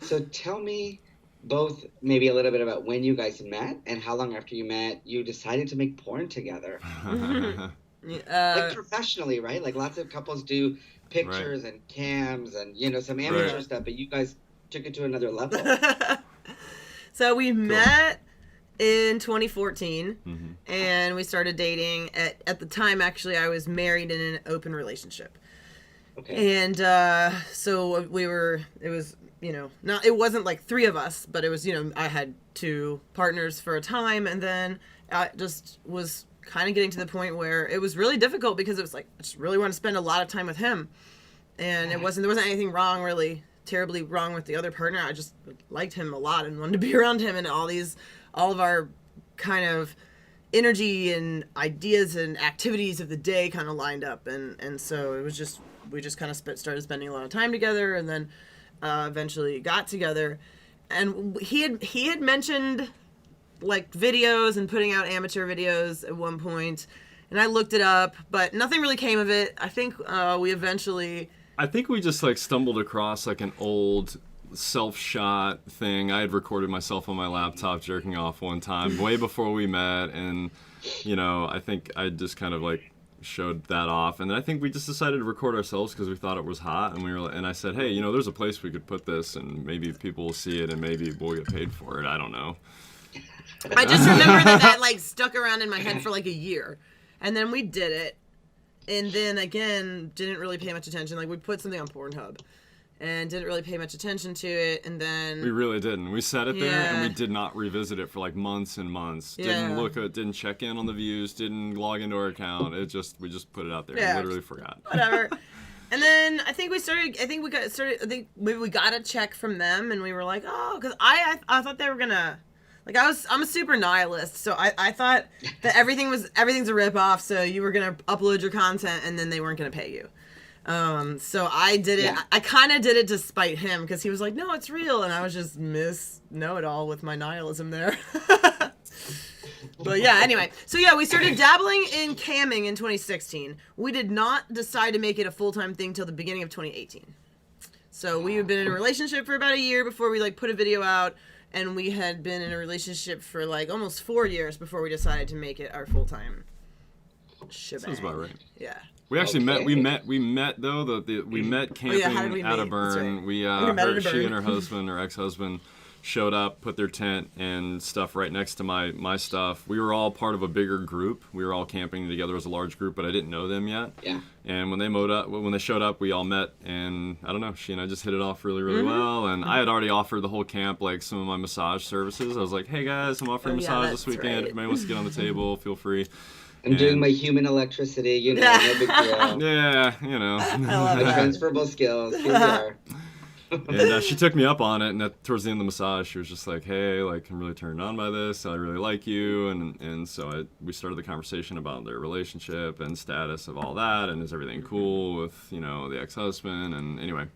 So tell me both maybe a little bit about when you guys met and how long after you met you decided to make porn together. Like uh, professionally, right? Like lots of couples do Right. pictures and cams and some Right. amateur yeah. stuff, but you guys took it to another level. So we Cool. met in 2014, Mm-hmm. and we started dating. At the time, actually, I was married in an open relationship. Okay. And so we were, it was, not, it wasn't like three of us, but it was, I had two partners for a time. And then I just was kind of getting to the point where it was really difficult because it was like, I just really want to spend a lot of time with him. And there wasn't anything wrong, really terribly wrong with the other partner. I just liked him a lot and wanted to be around him, and all of our kind of energy and ideas and activities of the day kind of lined up, and so it was just, we just kind of started spending a lot of time together, and then eventually got together. And he had mentioned like videos and putting out amateur videos at one point, and I looked it up, but nothing really came of it. I think we eventually, I think we just like stumbled across like an old self-shot thing. I had recorded myself on my laptop jerking off one time way before we met, and I think I just kind of like showed that off, and then I think we just decided to record ourselves because we thought it was hot, and I said, hey, there's a place we could put this, and maybe people will see it, and maybe we'll get paid for it. I don't know. I just remember that like stuck around in my head for like a year, and then we did it, and then again didn't really pay much attention. Like we put something on Pornhub, and didn't really pay much attention to it, and then We really didn't. We set it there, and we Yeah. did not revisit it for like months and months. Yeah. Didn't look at, didn't check in on the views, didn't log into our account. We just put it out there. Yeah. And literally forgot. whatever. And then I think maybe we got a check from them, and we were like, oh, because I thought they were gonna, like, I'm a super nihilist, so I thought that everything's a ripoff, so you were gonna upload your content and then they weren't gonna pay you. So I did it. Yeah. I kind of did it to spite him because he was like, no, it's real, and I was just know-it-all with my nihilism there. But yeah, anyway. So yeah, we started dabbling in camming in 2016. We did not decide to make it a full-time thing till the beginning of 2018. So we had been in a relationship for about a year before we like put a video out, and we had been in a relationship for like almost 4 years before we decided to make it our full-time shebang. Sounds about right. Yeah. We actually met. Okay. We met though. We met camping how did we at a meet? burn. That's right. We We met at a she burn. and her husband, her ex-husband, showed up, put their tent and stuff right next to my stuff. We were all part of a bigger group. We were all camping together as a large group, but I didn't know them yet. Yeah. And when they showed up, we all met, and I don't know, she and I just hit it off really, really well. And I had already offered the whole camp like some of my massage services. I was like, hey guys, I'm offering Oh, yeah, massage that's this weekend. right. If anybody wants to get on the table, feel free. I'm doing And- my human electricity, no big deal. Yeah, I love The it. transferable skills. Here we are. And she took me up on it, and towards the end of the massage, she was just like, hey, like, I'm really turned on by this. I really like you. And so we started the conversation about their relationship and status of all that, and is everything cool with, the ex-husband. And anyway,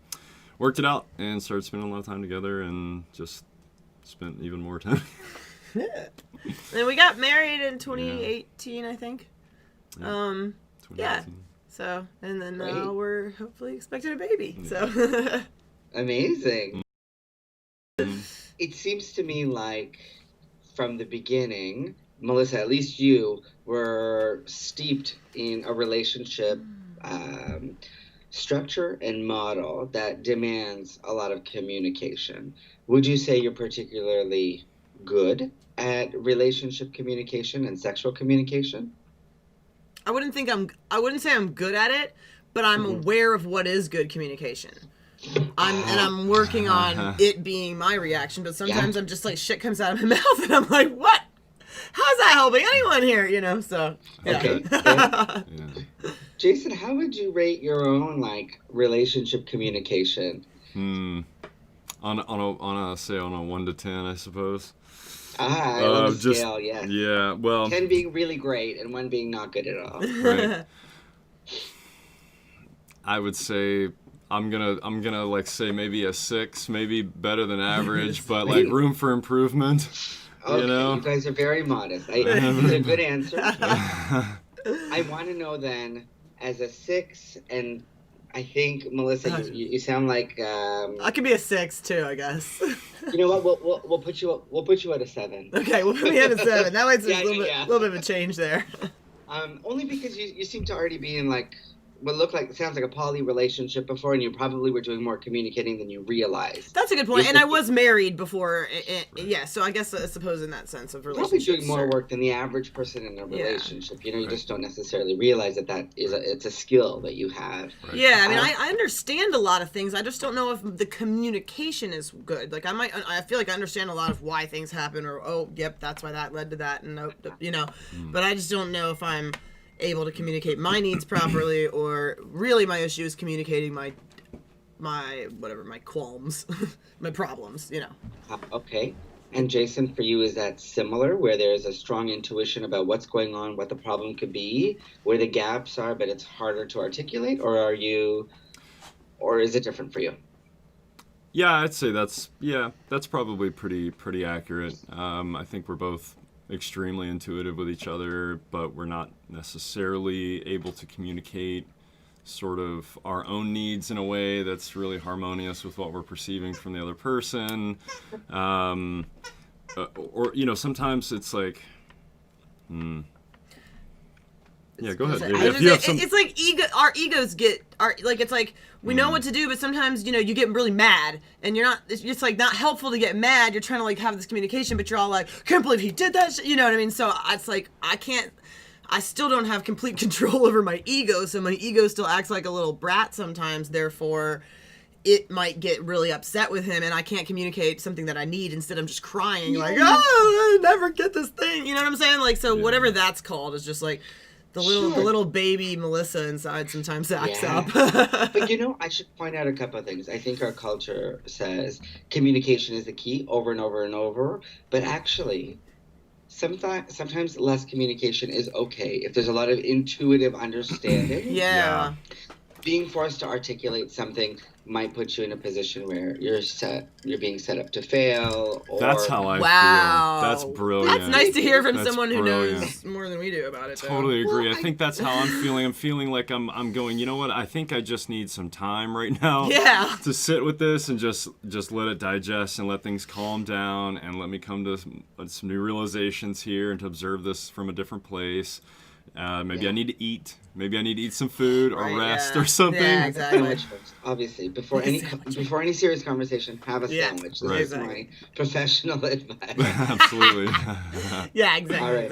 worked it out and started spending a lot of time together and just spent even more time. And we got married in 2018, I think. Yeah. 2019. So, and then Great. now we're hopefully expecting a baby. So, Amazing. It seems to me like from the beginning, Melissa, at least you were steeped in a relationship structure and model that demands a lot of communication. Would you say you're particularly good at relationship communication and sexual communication? I wouldn't say I'm good at it, but I'm aware of what is good communication. I'm working on it being my reaction, but sometimes I'm just like, shit comes out of my mouth and I'm like, what? How's that helping anyone here? So, yeah. Okay. Yeah. Jason, how would you rate your own relationship communication? On a 1 to 10, I suppose. I love the scale, yes. Yeah, well, 10 being really great and 1 being not good at all. right. I would say I'm gonna like say maybe a 6, maybe better than average, but like room for improvement. Okay, You know? you guys are very modest. It's a good answer. I want to know then, as a 6 and I think, Melissa, you sound like I could be a 6 too, I guess. you know what? We'll put you at a 7. Okay, we'll put me at a 7. That way there's Yeah, a little bit of a change there. Only because you seem to already be in like what sounds like a poly relationship before, and you probably were doing more communicating than you realized. That's a good point. And I was married before. Yeah, so I guess I suppose in that sense of relationships. Probably doing more work than the average person in a relationship. You know, you just don't necessarily realize that it's a skill that you have. Right. Yeah, I mean, I understand a lot of things. I just don't know if the communication is good. Like I feel like I understand a lot of why things happen, or that's why that led to that, and but I just don't know if I'm able to communicate my needs properly, or really my issue is communicating my qualms, my problems, Okay. And Jason, for you, is that similar, where there's a strong intuition about what's going on, what the problem could be, where the gaps are, but it's harder to articulate, or is it different for you? Yeah, I'd say that's probably pretty accurate. I think we're both extremely intuitive with each other, but we're not necessarily able to communicate sort of our own needs in a way that's really harmonious with what we're perceiving from the other person. Or sometimes it's like, yeah, go ahead. It's like our egos it's like we know what to do, but sometimes you get really mad, and it's just like not helpful to get mad. You're trying to like have this communication, but you're all like, can't believe he did that. You know what I mean? So it's like I still don't have complete control over my ego, so my ego still acts like a little brat sometimes. Therefore, it might get really upset with him, and I can't communicate something that I need. Instead, I'm just crying like, I never get this thing. You know what I'm saying? Like, so whatever that's called is just like. The little baby Melissa inside sometimes acts up. But I should point out a couple of things. I think our culture says communication is the key over and over and over, but actually, sometimes less communication is okay if there's a lot of intuitive understanding. Yeah. Being forced to articulate something might put you in a position where you're being set up to fail. That's how I feel. That's brilliant. That's nice to hear from someone who knows more than we do about it. Totally agree. I think that's how I'm feeling. I'm feeling like I'm going, you know what? I think I just need some time right now to sit with this and just let it digest and let things calm down and let me come to some new realizations here and to observe this from a different place. Maybe I need to eat. Maybe I need to eat some food or rest or something. Yeah, exactly. Obviously, before any serious conversation, have a sandwich. This is my professional advice. Absolutely. Yeah, exactly. All right.